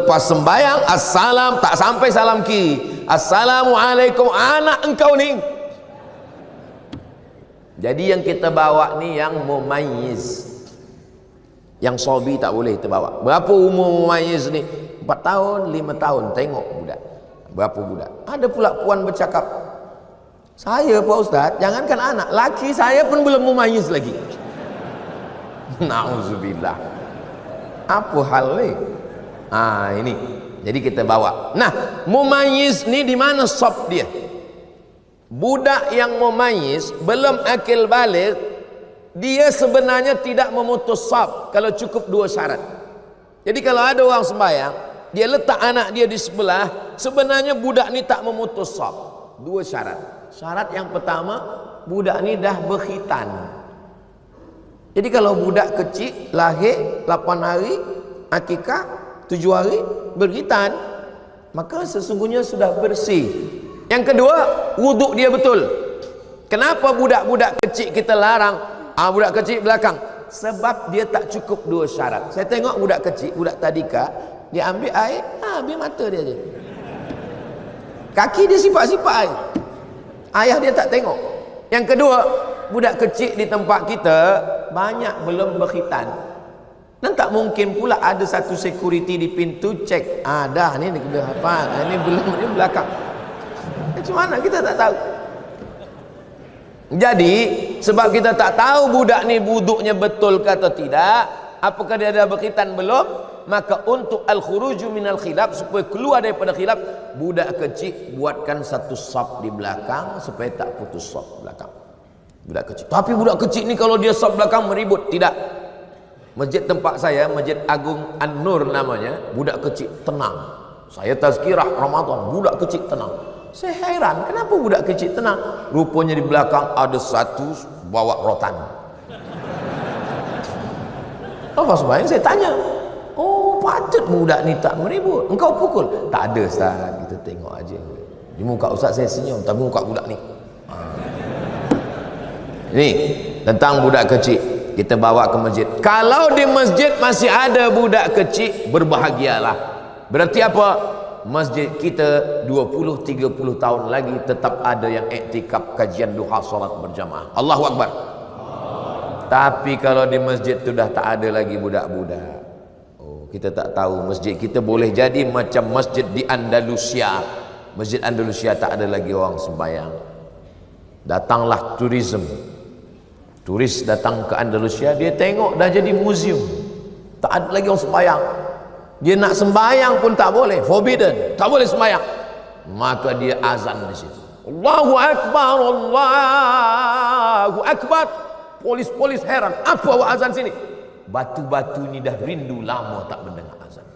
Selepas sembahyang, assalam, tak sampai salam kiri, assalamualaikum anak engkau ni. Jadi yang kita bawa ni yang mumayyiz. Yang sobi tak boleh kita bawa. Berapa umur mumayyiz ni? 4 tahun, 5 tahun. Tengok budak. Berapa budak. Ada pula puan bercakap, saya Pak Ustaz, jangankan anak, laki saya pun belum mumayyiz lagi. Na'udzubillah. Apa hal ni? Ini. Jadi kita bawa. Nah, mumayyiz ni di mana sab dia? Budak yang mumayyiz belum akil baligh, dia sebenarnya tidak memutus sab kalau cukup 2 syarat. Jadi kalau ada orang sembahyang, dia letak anak dia di sebelah, sebenarnya budak ni tak memutus sab. 2 syarat. Syarat yang pertama, budak ni dah berkhitan. Jadi kalau budak kecil lahir 8 hari, akikah 7 hari, berkhitan, maka sesungguhnya sudah bersih. Yang kedua, wuduk dia betul. Kenapa budak-budak kecil kita larang? Budak kecil belakang, sebab dia tak cukup 2 syarat. Saya tengok budak kecil, budak tadika, dia ambil air, ambil mata dia je, kaki dia sipak-sipak air, ayah dia tak tengok. Yang kedua, budak kecil di tempat kita banyak belum berkhitan, dan tak mungkin pula ada satu security di pintu cek, dah ni dia hafal, ini belum, ni belakang. Macam mana kita tak tahu? Jadi sebab kita tak tahu budak ni wuduknya betul ke atau tidak, apakah dia ada berkhitan belum, maka untuk al-khuruju minal khilaf, supaya keluar daripada khilaf, budak kecil buatkan satu saf di belakang supaya tak putus saf belakang. Budak kecil. Tapi budak kecil ni kalau dia saf belakang meribut, tidak. Masjid tempat saya, Masjid Agung An-Nur namanya, budak kecil tenang. Saya tazkirah Ramadan, budak kecil tenang. Saya heran, kenapa budak kecil tenang? Rupanya di belakang ada satu bawa rotan. Apa sembahyang? Saya tanya, oh patut budak ni tak meribut, engkau pukul? Tak ada Ustaz, kita tengok aja. Di muka Ustaz saya senyum, tapi muka budak ni. Ni tentang budak kecil, kita bawa ke masjid. Kalau di masjid masih ada budak kecil, berbahagialah. Berarti apa? Masjid kita 20-30 tahun lagi tetap ada yang iktikaf kajian duha salat berjamaah. Allahu Akbar. Tapi kalau di masjid tu dah tak ada lagi budak-budak, kita tak tahu. Masjid kita boleh jadi macam masjid di Andalusia. Masjid Andalusia tak ada lagi orang sembahyang. Datanglah turis datang ke Andalusia, dia tengok dah jadi museum, tak ada lagi orang sembahyang. Dia nak sembahyang pun tak boleh, forbidden, tak boleh sembahyang. Maka dia azan di situ, Allahu Akbar, Allahu Akbar. Polis-polis heran, apa awak azan sini? Batu-batu ni dah rindu lama tak mendengar azan.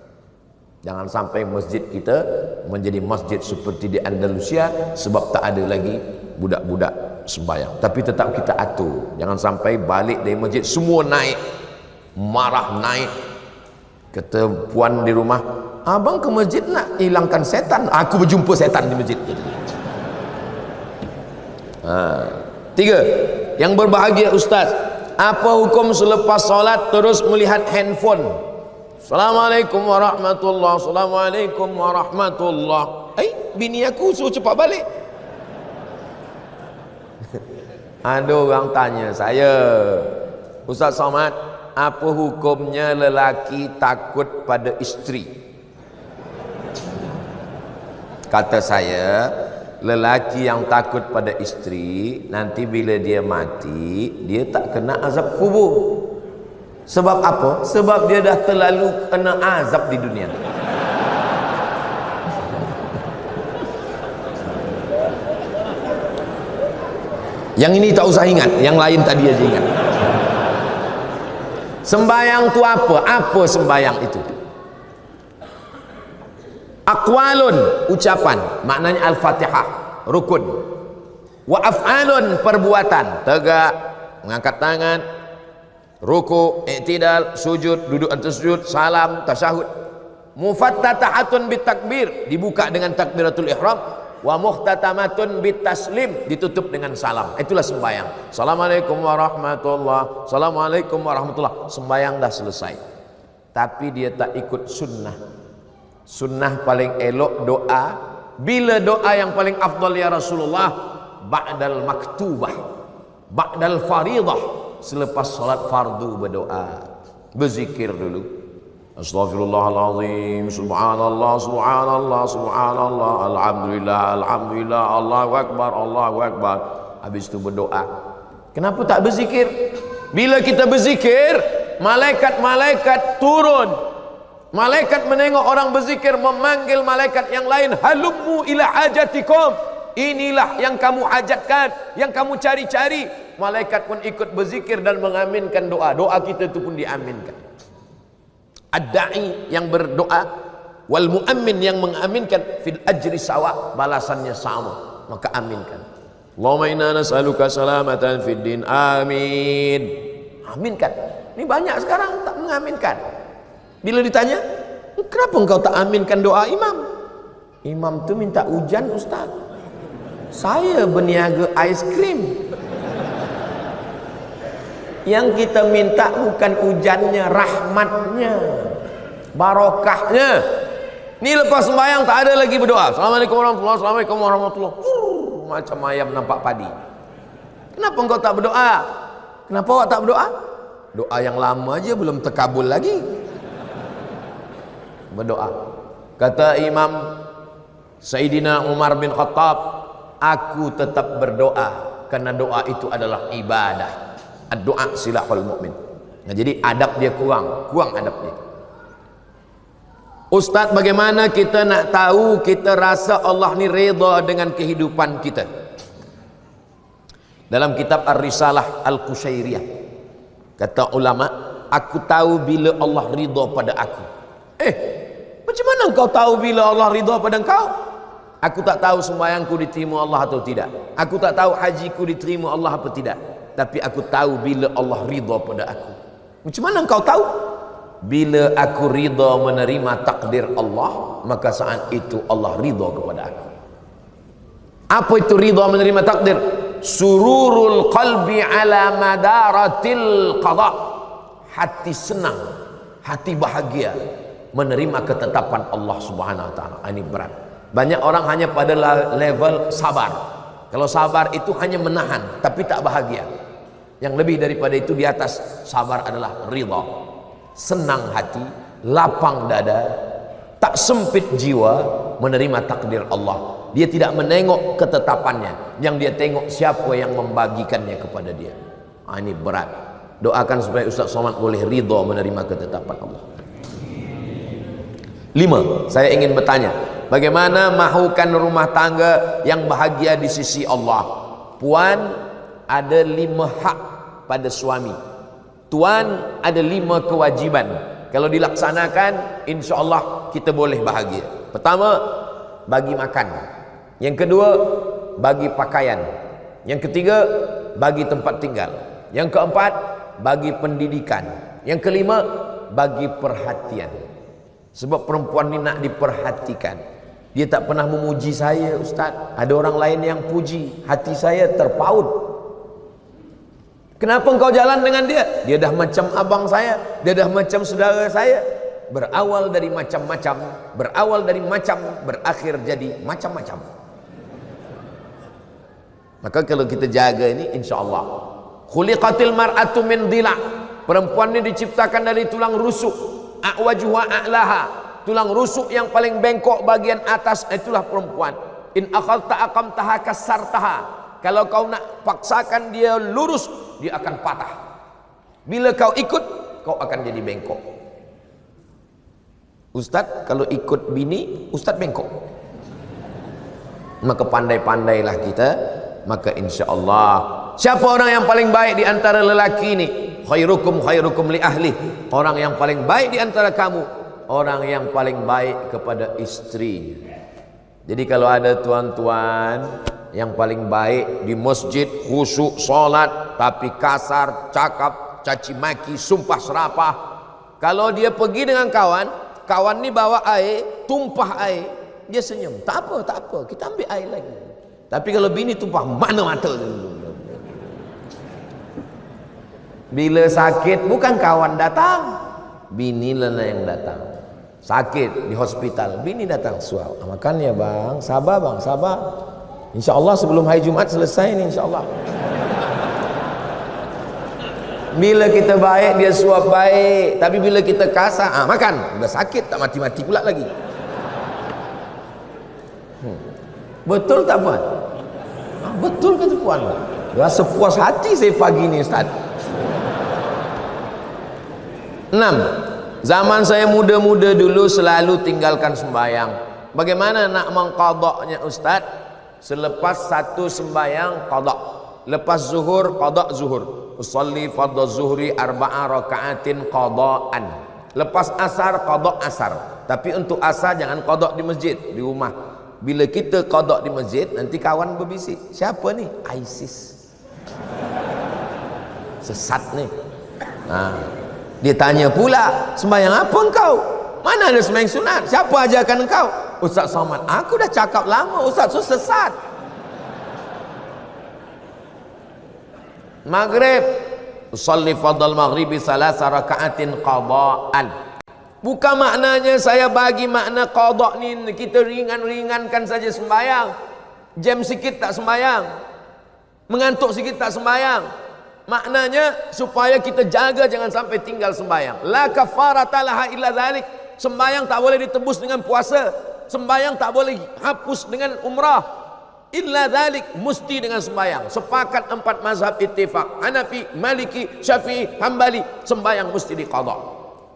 Jangan sampai masjid kita menjadi masjid seperti di Andalusia, sebab tak ada lagi budak-budak sembahyang. Tapi tetap kita atur, jangan sampai balik dari masjid semua naik, marah naik. Kata puan di rumah, abang ke masjid nak hilangkan setan, aku berjumpa setan di masjid. 3. Yang berbahagia Ustaz, apa hukum selepas solat terus melihat handphone? Assalamualaikum warahmatullahi, Assalamualaikum warahmatullahi. Bini aku suruh cepat balik. Ada orang tanya saya, Ustaz Somad, apa hukumnya lelaki takut pada isteri? Kata saya, lelaki yang takut pada isteri, nanti bila dia mati, dia tak kena azab kubur. Sebab apa? Sebab dia dah terlalu kena azab di dunia. Yang ini tak usah ingat, yang lain tadi aja ingat. Sembayang tu apa? Apa sembayang itu? Aqwalun, ucapan, maknanya Al-Fatihah, rukun. Wa af'alun, perbuatan, tegak, mengangkat tangan, ruku, i'tidal, sujud, duduk antara sujud, salam, tasyahud. Mufattatahatun bitakbir, dibuka dengan takbiratul ihram. Wa muhtatamatun bitaslim, ditutup dengan salam. Itulah sembahyang. Assalamualaikum warahmatullahi, Assalamualaikum warahmatullahi. Sembahyang dah selesai. Tapi dia tak ikut sunnah. Sunnah paling elok doa. Bila doa yang paling afdal ya Rasulullah? Ba'dal maktubah, ba'dal faridah, selepas salat fardu berdoa. Berzikir dulu. Astaghfirullahaladzim, subhanallah, subhanallah, subhanallah, alhamdulillah, alhamdulillah, Allahu akbar, Allahu akbar. Habis itu berdoa. Kenapa tak berzikir? Bila kita berzikir, malaikat-malaikat turun. Malaikat menengok orang berzikir, memanggil malaikat yang lain, halummu ila hajatikum, inilah yang kamu hajatkan, yang kamu cari-cari. Malaikat pun ikut berzikir dan mengaminkan doa. Doa kita itu pun diaminkan. Ad-da'i yang berdoa, wal mu'ammin yang mengaminkan, fil ajri sawa, balasannya sama, maka aminkan. Allahumma inna nas'aluka salamatan fid din, amin. Aminkan. Ini banyak sekarang tak mengaminkan. Bila ditanya, kenapa engkau tak aminkan doa imam? Imam tu minta hujan ustaz. Saya berniaga ais krim. Yang kita minta bukan hujannya, rahmatnya, barokahnya. Ini lepas sembahyang tak ada lagi berdoa. Assalamualaikum warahmatullahi wabarakatuh. Assalamualaikum warahmatullahi wabarakatuh. Macam ayam nampak padi. Kenapa engkau tak berdoa? Kenapa awak tak berdoa? Doa yang lama aja belum terkabul lagi. Berdoa. Kata Imam Sayyidina Umar bin Khattab, aku tetap berdoa karena doa itu adalah ibadah. Doa silahul mu'min. Nah, jadi adab dia kurang adab dia. Ustaz, bagaimana kita nak tahu kita rasa Allah ni redha dengan kehidupan kita? Dalam kitab Ar-Risalah Al-Qushairiyah kata ulama, aku tahu bila Allah ridha pada aku. Macam mana engkau tahu bila Allah ridha pada engkau? Aku tak tahu sembahyangku diterima Allah atau tidak. Aku tak tahu hajiku diterima Allah atau tidak. Tapi aku tahu bila Allah ridha pada aku. Macam mana engkau tahu? Bila aku ridha menerima takdir Allah, maka saat itu Allah ridha kepada aku. Apa itu ridha menerima takdir? Sururul qalbi ala madaratil qada. Hati senang, hati bahagia menerima ketetapan Allah Subhanahu wa taala. Ini berat. Banyak orang hanya pada level sabar. Kalau sabar itu hanya menahan tapi tak bahagia. Yang lebih daripada itu di atas sabar adalah ridha. Senang hati, lapang dada, tak sempit jiwa menerima takdir Allah. Dia tidak menengok ketetapannya, yang dia tengok siapa yang membagikannya kepada dia. Ini berat. Doakan supaya Ustaz Somad boleh ridha menerima ketetapan Allah. 5. Saya ingin bertanya, bagaimana mahukan rumah tangga yang bahagia di sisi Allah? Puan, ada 5 hak pada suami. Tuan, ada 5 kewajiban. Kalau dilaksanakan, insya Allah kita boleh bahagia. Pertama, bagi makan. Yang kedua, bagi pakaian. Yang ketiga, bagi tempat tinggal. Yang keempat, bagi pendidikan. Yang kelima, bagi perhatian. Sebab perempuan ni nak diperhatikan. Dia tak pernah memuji saya, Ustaz. Ada orang lain yang puji, hati saya terpaut. Kenapa engkau jalan dengan dia? Dia dah macam abang saya, dia dah macam saudara saya. Berawal dari macam-macam, berawal dari macam, berakhir jadi macam-macam. Maka kalau kita jaga ini, insya Allah. Khuliqatil mar'atu min dhila'. Perempuan ini diciptakan dari tulang rusuk. A'wajuha a'laha. Tulang rusuk yang paling bengkok bagian atas, itulah perempuan. In akhadta aqamtaha kassartaha. Kalau kau nak paksakan dia lurus, dia akan patah. Bila kau ikut, kau akan jadi bengkok. Ustaz, kalau ikut bini, Ustaz bengkok. Maka pandai-pandailah kita. Maka insya Allah, siapa orang yang paling baik di antara lelaki ini? Khairukum khairukum li ahli. Orang yang paling baik di antara kamu, orang yang paling baik kepada istri. Jadi kalau ada tuan-tuan yang paling baik di masjid, khusyuk solat, tapi kasar, cakap, caci maki, sumpah serapah. Kalau dia pergi dengan kawan, kawan ni bawa air, tumpah air, dia senyum. Tak apa, tak apa, kita ambil air lagi. Tapi kalau bini tumpah, mana mata. Bila sakit, bukan kawan datang, bini lah yang datang. sakit di hospital, bini datang suap, makan ya bang, sabar bang, sabar, insya Allah sebelum hari Jumat selesai nih, insya Allah. Bila kita baik dia suap baik, tapi bila kita kasar, makan, udah sakit tak mati-mati pula lagi. Betul tak puan? Betul kata puan. Rasa puas hati saya pagi ni Ustaz. 6. Zaman saya muda-muda dulu selalu tinggalkan sembahyang. Bagaimana nak mengqadaknya Ustaz? Selepas satu sembahyang qadak, lepas zuhur qadak zuhur, usalli fardhu zuhri arba'a raka'atin qadaan. Lepas asar qadak asar. Tapi untuk asar jangan qadak di masjid, di rumah. Bila kita qadak di masjid, nanti kawan berbisik, siapa ni? ISIS. Sesat ni. Dia tanya pula, sembahyang apa engkau? Mana ada sembahyang sunat? Siapa ajarkan engkau? Ustaz Somad. Aku dah cakap lama, Ustaz tu sesat. Maghrib, usalli fardal maghribi salasa raka'atin qadaan. Bukan maknanya saya bagi makna qada ni kita ringan-ringankan saja sembahyang. Jam sikit tak sembahyang, mengantuk sikit tak sembahyang. Maknanya supaya kita jaga jangan sampai tinggal sembahyang. La kafarata laha illa dzalik. Sembahyang tak boleh ditebus dengan puasa, sembahyang tak boleh hapus dengan umrah. Illa dzalik, mesti dengan sembahyang. Sepakat 4 mazhab ittifaq, Hanafi, Maliki, Syafi'i, Hambali, sembahyang mesti diqada.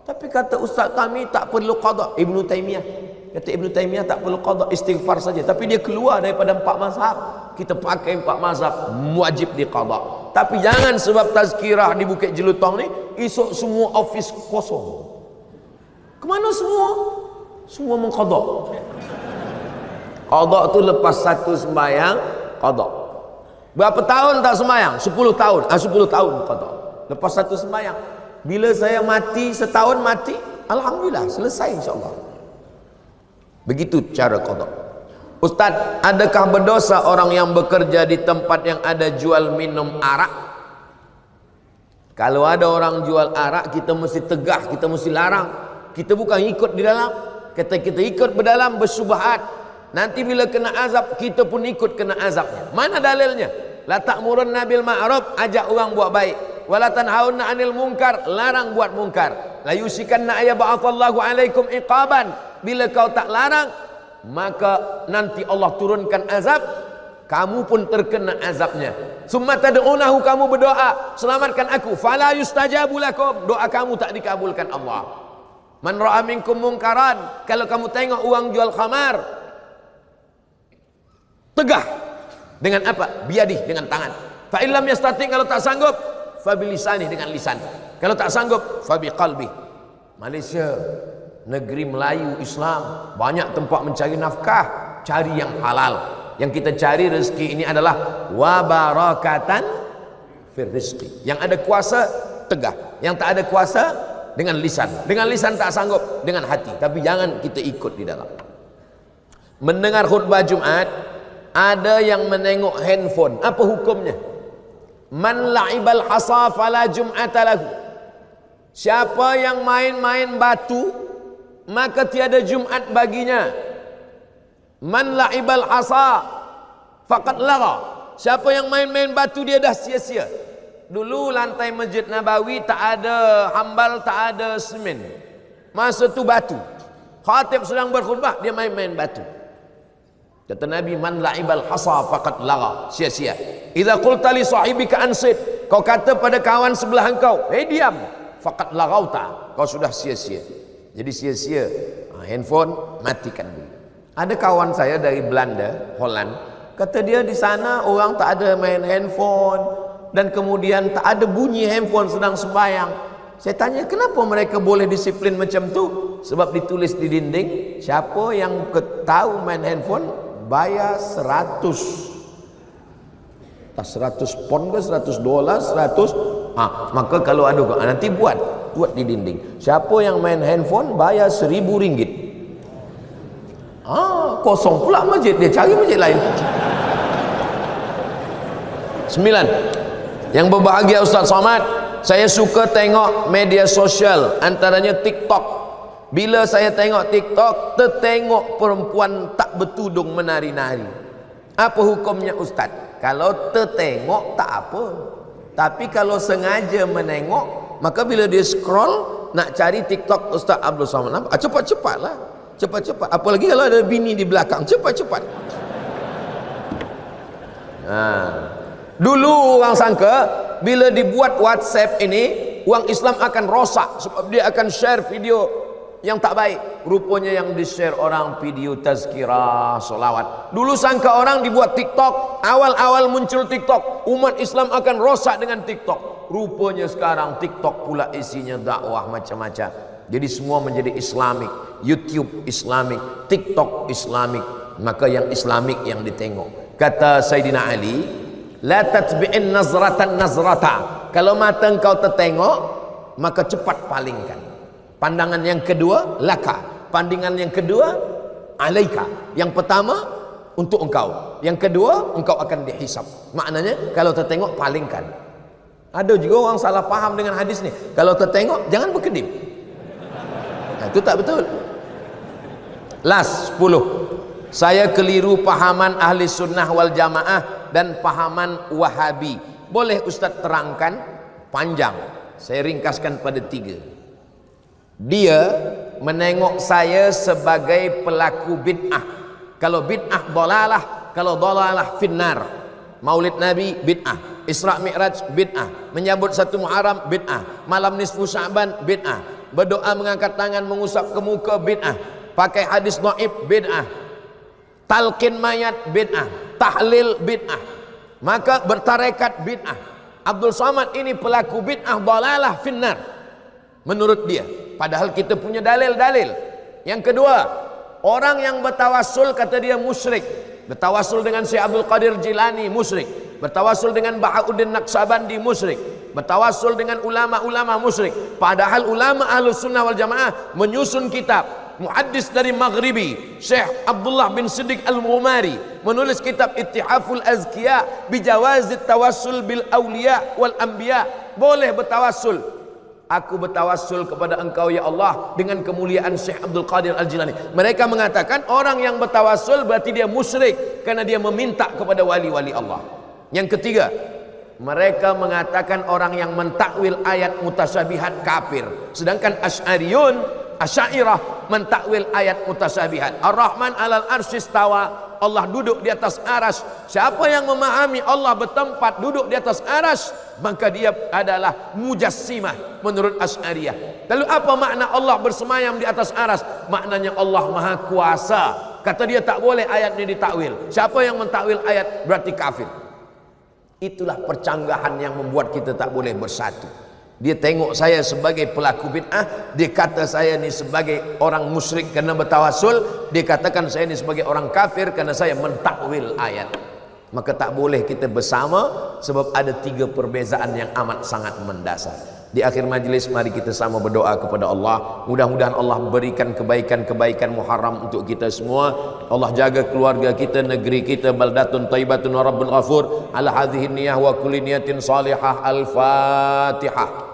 Tapi kata ustaz kami tak perlu qada. Ibnu Taimiyah kata, Ibnu Taimiyah tak perlu qada, istighfar saja. Tapi dia keluar daripada 4 mazhab. Kita pakai 4 mazhab, wajib diqada. Tapi jangan sebab tazkirah di Bukit Jelutong ni esok semua office kosong. Kemana semua? Semua mengqada. Qada tu lepas satu sembahyang qada. Berapa tahun tak sembahyang? 10 tahun. 10 tahun qada. Lepas satu sembahyang. Bila saya mati, setahun mati, alhamdulillah selesai insya-Allah. Begitu cara qada. Ustaz, adakah berdosa orang yang bekerja di tempat yang ada jual minum arak? Kalau ada orang jual arak, kita mesti tegah, kita mesti larang. Kita bukan ikut di dalam. Kata kita ikut berdalam bersyubhat. Nanti bila kena azab, kita pun ikut kena azabnya. Mana dalilnya? La ta'murunna bil ma'ruf, ajak orang buat baik. Wala tanhauna 'anil munkar, larang buat munkar. La yusikanna ayyab'atsallahu 'alaikum iqaban. Bila kau tak larang, maka nanti Allah turunkan azab, kamu pun terkena azabnya. Summa tad'unahu, kamu berdoa, selamatkan aku, fala yustajabu lakum, doa kamu tak dikabulkan Allah. Man ra'a minkum munkaran, kalau kamu tengok orang jual khamar, tegah dengan apa? Biadih, dengan tangan. Fa illam yastati, kalau tak sanggup, fa bilisani, dengan lisan. Kalau tak sanggup, fa biqalbi. Malaysia negeri Melayu Islam, banyak tempat mencari nafkah, cari yang halal. Yang kita cari rezeki ini adalah wa barakatan fir rizqi. Yang ada kuasa tegah, yang tak ada kuasa dengan lisan. Dengan lisan tak sanggup, dengan hati. Tapi jangan kita ikut di dalam. Mendengar khutbah Jumat, ada yang menengok handphone. Apa hukumnya? Man la'ibal hasa fala jum'ata lahu. Siapa yang main-main batu, maka tiada Jumat baginya. Man la'ibal hasa faqad lagha. Siapa yang main-main batu, dia dah sia-sia. Dulu lantai Masjid Nabawi tak ada hambal, tak ada semen. Masa tu batu. Khatib sedang berkhutbah, dia main-main batu. Kata Nabi, man la'ibal hasa faqad lagha, sia-sia. Idza qulta li sahibika ansit, kau kata pada kawan sebelah engkau, diam, faqad laghauta, kau sudah sia-sia. Jadi sia-sia. Handphone matikan dulu. Ada kawan saya dari Belanda, Holland, kata dia di sana orang tak ada main handphone, dan kemudian tak ada bunyi handphone sedang sembahyang. Saya tanya, kenapa mereka boleh disiplin macam tu? Sebab ditulis di dinding, siapa yang tahu main handphone bayar 100 pon ke 100 dolar 100. Maka kalau ada nanti buat di dinding, siapa yang main handphone bayar 1.000 ringgit. Kosong pula masjid, dia cari masjid lain. 9. Yang berbahagia Ustaz Somad, saya suka tengok media sosial, antaranya TikTok. Bila saya tengok TikTok, tertengok perempuan tak bertudung menari-nari. Apa hukumnya Ustaz? Kalau tertengok tak apa. Tapi kalau sengaja menengok, maka bila dia scroll nak cari TikTok Ustaz Abdul Somad, cepat-cepatlah. Cepat-cepat. Apalagi kalau ada bini di belakang, cepat-cepat. Dulu orang sangka bila dibuat WhatsApp ini, orang Islam akan rosak sebab dia akan share video yang tak baik. Rupanya yang di-share orang video tazkirah, solawat. Dulu sangka orang dibuat TikTok, awal-awal muncul TikTok, umat Islam akan rosak dengan TikTok. Rupanya sekarang TikTok pula isinya dakwah macam-macam. Jadi semua menjadi Islamik. YouTube Islamik, TikTok Islamik. Maka yang Islamik yang ditengok. Kata Sayyidina Ali, la tatbi'in nazratan nazrata. Kalau mata engkau tertengok, maka cepat palingkan. Pandangan yang kedua, laka. Pandangan yang kedua, alaika. Yang pertama, untuk engkau. Yang kedua, engkau akan dihisab. Maknanya, kalau tertengok, palingkan. Ada juga orang salah faham dengan hadis ni. Kalau tertengok, jangan berkedip. Nah, itu tak betul. Last 10. Saya keliru pahaman ahli sunnah wal jamaah dan pahaman wahabi. Boleh Ustaz terangkan? Panjang. Saya ringkaskan pada 3. Dia menengok saya sebagai pelaku bid'ah. Kalau bid'ah dalalah, kalau dalalah finnar. Maulid Nabi bid'ah, Isra Mi'raj bid'ah, menyambut 1 Muharram bid'ah, malam nisfu Sya'ban bid'ah, berdoa mengangkat tangan mengusap ke muka bid'ah, pakai hadis dhaif bid'ah, talqin mayat bid'ah, tahlil bid'ah, maka bertarekat bid'ah. Abdul Somad ini pelaku bid'ah dalalah finnar menurut dia, padahal kita punya dalil-dalil. Yang kedua, orang yang bertawassul kata dia musyrik. Bertawassul dengan Syekh Abdul Qadir Jilani musyrik. Bertawassul dengan Bahauddin Naqsabandi musyrik. Bertawassul dengan ulama-ulama musyrik. Padahal ulama Ahlus Sunnah wal Jamaah menyusun kitab. Muhaddis dari Maghribi Syekh Abdullah bin Siddiq Al-Ghumari menulis kitab Ittihaful Azkiya bijawazit tawassul bil awliya wal anbiya. Boleh bertawassul. Aku bertawassul kepada engkau ya Allah dengan kemuliaan Syekh Abdul Qadir Al-Jilani. Mereka mengatakan orang yang bertawassul berarti dia musyrik karena dia meminta kepada wali-wali Allah. Yang ketiga, mereka mengatakan orang yang mentakwil ayat mutasyabihat kafir. Sedangkan Asy'ariyah mentakwil ayat mutasyabihat. Ar-Rahman 'alal arsy istawa. Allah duduk di atas aras. Siapa yang memahami Allah bertempat duduk di atas aras, maka dia adalah mujassimah menurut Asy'ariyah. Lalu apa makna Allah bersemayam di atas aras? Maknanya Allah Maha Kuasa. Kata dia tak boleh ayat ini ditakwil. Siapa yang mentakwil ayat berarti kafir. Itulah percanggahan yang membuat kita tak boleh bersatu. Dia tengok saya sebagai pelaku bid'ah, dia kata saya ni sebagai orang musyrik kerana bertawassul, dia katakan saya ni sebagai orang kafir kerana saya mentakwil ayat. Maka tak boleh kita bersama sebab ada 3 perbezaan yang amat sangat mendasar. Di akhir majlis mari kita sama berdoa kepada Allah. Mudah-mudahan Allah berikan kebaikan-kebaikan Muharram untuk kita semua. Allah jaga keluarga kita, negeri kita, baldatun thayyibatun wa rabbul ghafur. Ala hadhihi niyyah wa kulli niyatin salihah. Al-Fatihah.